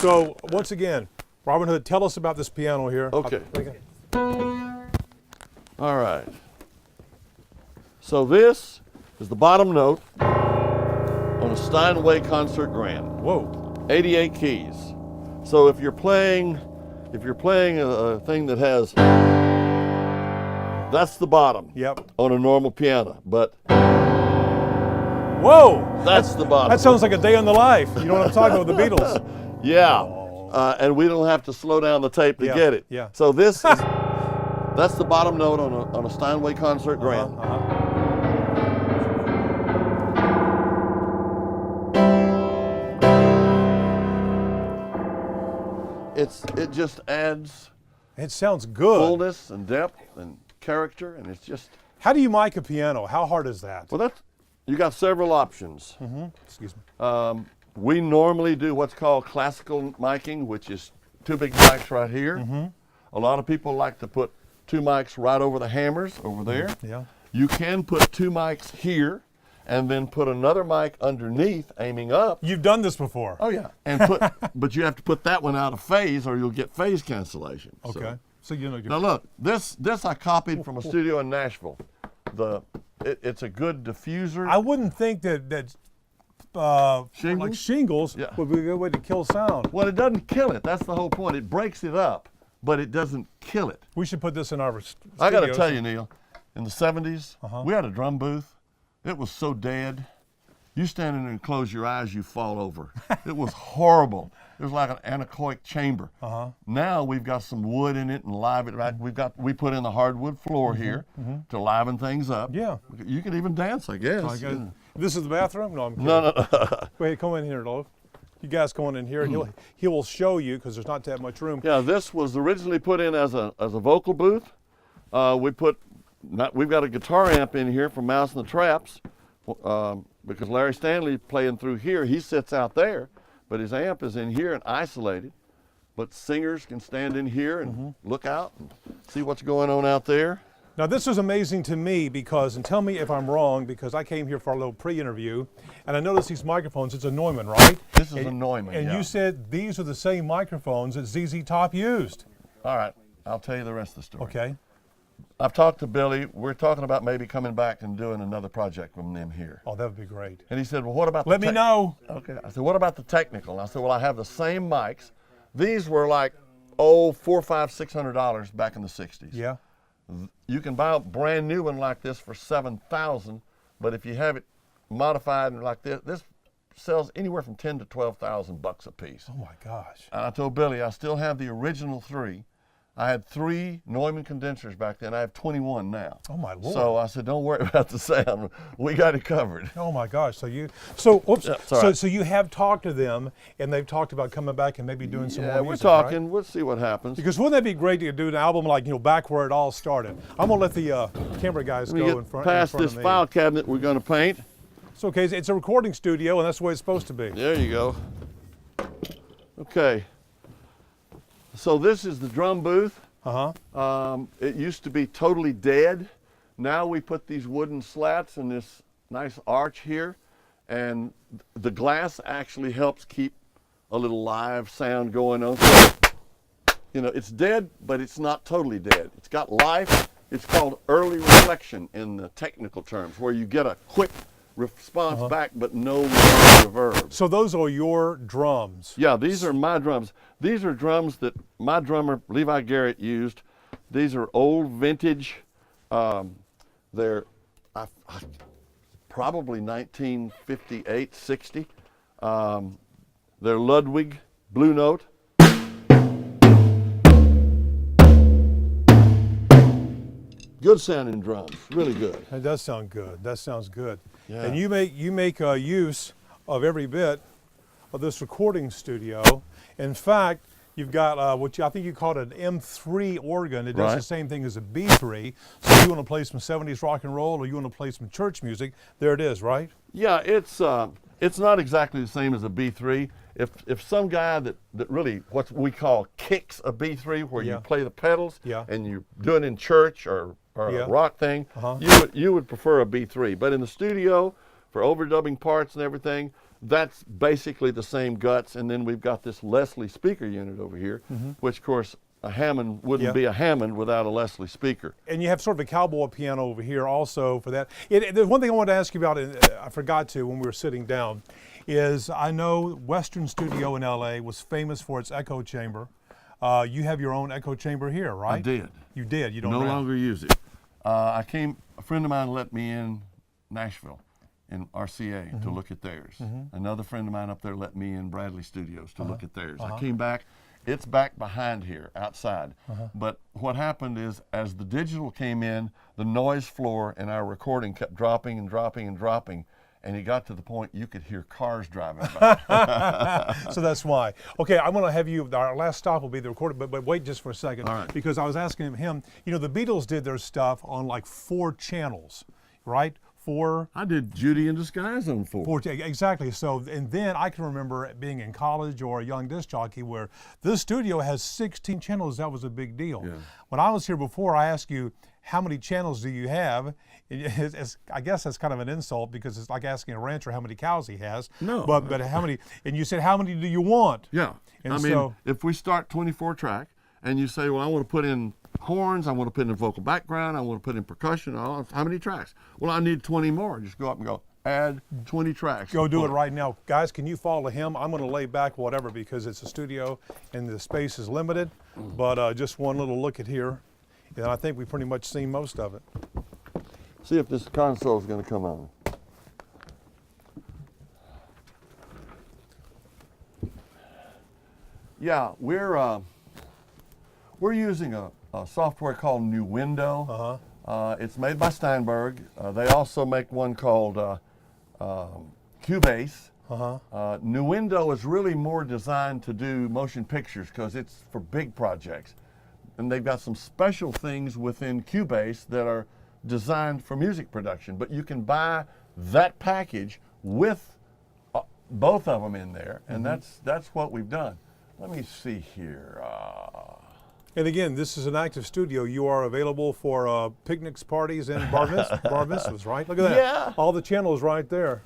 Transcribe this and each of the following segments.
So once again, Robin Hood, tell us about this piano here. Okay. All right. So this is the bottom note on a Steinway concert grand. Whoa. 88 keys. So if you're playing a thing that has, that's the bottom. Yep. On a normal piano, but whoa. that's the bottom. That sounds like a day in the life. You know what I'm talking about with the Beatles. Yeah. And we don't have to slow down the tape to get it. Yeah. So this is, that's the bottom note on a Steinway concert grand. It just adds It sounds good. fullness and depth and character, and it's just. How do you mic a piano? How hard is that? Well, you got several options. Excuse me. We normally do what's called classical miking, which is two big mics right here. A lot of people like to put two mics right over the hammers over there. Yeah. You can put two mics here and then put another mic underneath aiming up. You've done this before. Oh yeah. And but you have to put that one out of phase or you'll get phase cancellation. Okay. So you know. Now look, this I copied from a studio in Nashville. It's a good diffuser. I wouldn't think that like shingles Yeah. would be a good way to kill sound. Well, it doesn't kill it. That's the whole point. It breaks it up, but it doesn't kill it. We should put this in our studios. I got to tell you, Neil, in the 70s, we had a drum booth. It was so dead. You stand in there and close your eyes, you fall over. It was horrible. It was like an anechoic chamber. Now we've got some wood in it and liven it. Right? We put in the hardwood floor here to liven things up. Yeah. You can even dance, I guess. This is the bathroom? No, I'm kidding. No. Go ahead, come in here, Loaf. You guys come on in here, and he will show you because there's not that much room. Yeah, this was originally put in as a vocal booth. We've got a guitar amp in here from Mouse and the Traps because Larry Stanley playing through here. He sits out there, but his amp is in here and isolated. But singers can stand in here and look out and see what's going on out there. Now this is amazing to me because, and tell me if I'm wrong, because I came here for a little pre-interview, and I noticed these microphones. It's a Neumann, right? This is a Neumann, And yeah. you said these are the same microphones that ZZ Top used. All right, I'll tell you the rest of the story. Okay. I've talked to Billy. We're talking about maybe coming back and doing another project with them here. Oh, that would be great. And he said, well, what about Let me know. Okay. I said, what about the technical? And I said, well, I have the same mics. These were like, $400, $500, $600 back in the 60s. Yeah. You can buy a brand new one like this for $7,000, but if you have it modified and like this sells anywhere from $10,000 to $12,000 a piece. Oh my gosh. And I told Billy I still have the original 3. I had 3 Neumann condensers back then. I have 21 now. Oh my Lord. So I said, don't worry about the sound. We got it covered. Oh my gosh. So you have talked to them, and they've talked about coming back and maybe doing some more Yeah, music, we're talking. right? We'll see what happens. Because wouldn't that be great to do an album like, back where it all started? I'm gonna let the camera guys Let me go get in front past of this me. file cabinet we're going to paint. It's okay. It's a recording studio, and that's the way it's supposed to be. There you go. Okay. So this is the drum booth. It used to be totally dead. Now we put these wooden slats and this nice arch here, and the glass actually helps keep a little live sound going on. So, it's dead, but it's not totally dead. It's got life. It's called early reflection in the technical terms, where you get a quick response back, but no reverb. So those are your drums. Yeah, these are my drums. These are drums that my drummer, Levi Garrett, used. These are old vintage. They're probably 1958, 60. They're Ludwig Blue Note. Good sounding drums, really good. That does sound good. That sounds good. Yeah. And you make use of every bit of this recording studio. In fact, you've got I think you call it an M3 organ. It does the same thing as a B3. So if you want to play some 70s rock and roll, or you want to play some church music, there it is, right? Yeah, it's not exactly the same as a B3. If some guy that really what we call kicks a B3, where you play the pedals and you do it in church or a rock thing, you would prefer a B3. But in the studio for overdubbing parts and everything, that's basically the same guts. And then we've got this Leslie speaker unit over here, which of course a Hammond wouldn't be a Hammond without a Leslie speaker. And you have sort of a cowboy piano over here also for that. There's one thing I wanted to ask you about, I forgot to when we were sitting down, is I know Western Studio in LA was famous for its echo chamber. You have your own echo chamber here, right? I did. You did, you don't No rent. longer use it. A friend of mine let me in Nashville in RCA to look at theirs. Another friend of mine up there let me in Bradley Studios to look at theirs. I came back, it's back behind here, outside. But what happened is, as the digital came in, the noise floor in our recording kept dropping and dropping and dropping, and it got to the point you could hear cars driving by. So that's why. Okay, I'm going to have you, our last stop will be the recording, but wait just for a second. All right. Because I was asking him, you know, the Beatles did their stuff on like 4 channels, right? 4. I did Judy in Disguise on 4. Exactly. So, and then I can remember being in college or a young disc jockey where this studio has 16 channels. That was a big deal. Yeah. When I was here before, I asked you, how many channels do you have? I guess that's kind of an insult because it's like asking a rancher how many cows he has. No. But how many? And you said, how many do you want? Yeah. And I mean, so, if we start 24 track and you say, well, I want to put in horns, I want to put in vocal background, I want to put in percussion, how many tracks? Well, I need 20 more. Just go up and go, add 20 tracks. go do it right now. Guys, can you follow him? I'm going to lay back whatever because it's a studio and the space is limited. But just one little look at here. And I think we've pretty much seen most of it. See if this console is going to come on. Yeah, we're using a software called Nuendo. It's made by Steinberg. They also make one called Cubase. Nuendo is really more designed to do motion pictures because it's for big projects. And they've got some special things within Cubase that are designed for music production. But you can buy that package with both of them in there, and that's what we've done. Let me see here. And again, this is an active studio. You are available for picnics, parties, and bar mitzvahs, right? Look at that. Yeah. All the channels right there.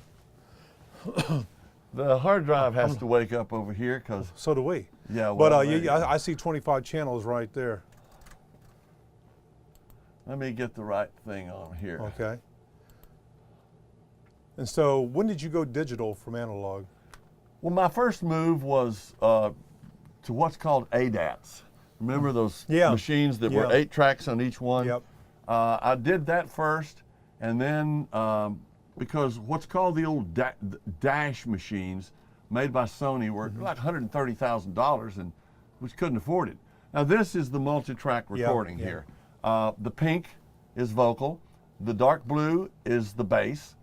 The hard drive has to wake up over here because, So do we. yeah. But well, I see 25 channels right there. let me get the right thing on here. Okay. And so when did you go digital from analog? Well, my first move was to what's called ADATs. Remember those machines that were 8 tracks on each one? Yep. I did that first, and then because what's called the old Dash machines made by Sony were like $130,000, and we couldn't afford it. Now this is the multi-track recording here. The pink is vocal, the dark blue is the bass,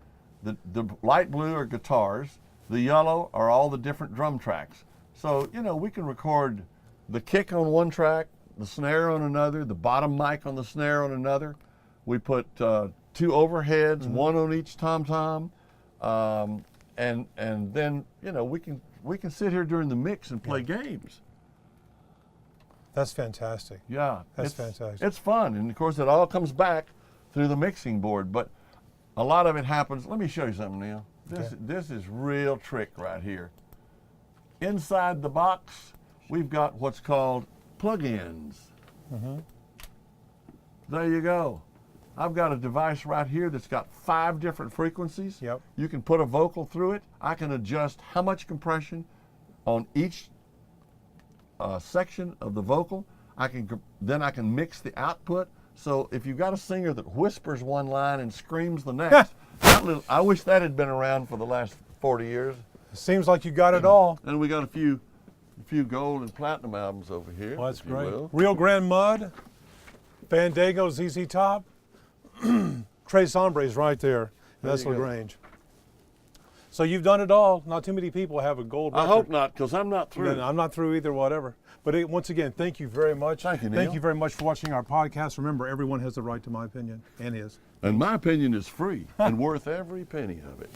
the light blue are guitars, the yellow are all the different drum tracks. So, you know, we can record the kick on one track, the snare on another, the bottom mic on the snare on another. We put 2 overheads, one on each tom-tom, and then, you know, we can sit here during the mix and play games. That's fantastic. Yeah, That's fantastic. It's fun, and of course it all comes back through the mixing board. But a lot of it happens. Let me show you something, Neil. This is real trick right here. Inside the box, we've got what's called plug-ins. There you go. I've got a device right here that's got 5 different frequencies. Yep. You can put a vocal through it. I can adjust how much on each section of the vocal. Then I can mix the output. So if you've got a singer that whispers one line and screams the next, I wish that had been around for the last 40 years. Seems like you got it all. And we got a few gold and platinum albums over here. Well, that's if you great. will. Rio Grande Mud, Fandango, ZZ Top, Tres Hombres right there. And that's you go. LaGrange. So you've done it all. Not too many people have a gold record. I hope not, because I'm not through. I'm not through either, whatever. But once again, thank you very much. Thank you, Thank Neil. you very much for watching our podcast. Remember, everyone has the right to my opinion and his. And my opinion is free and worth every penny of it.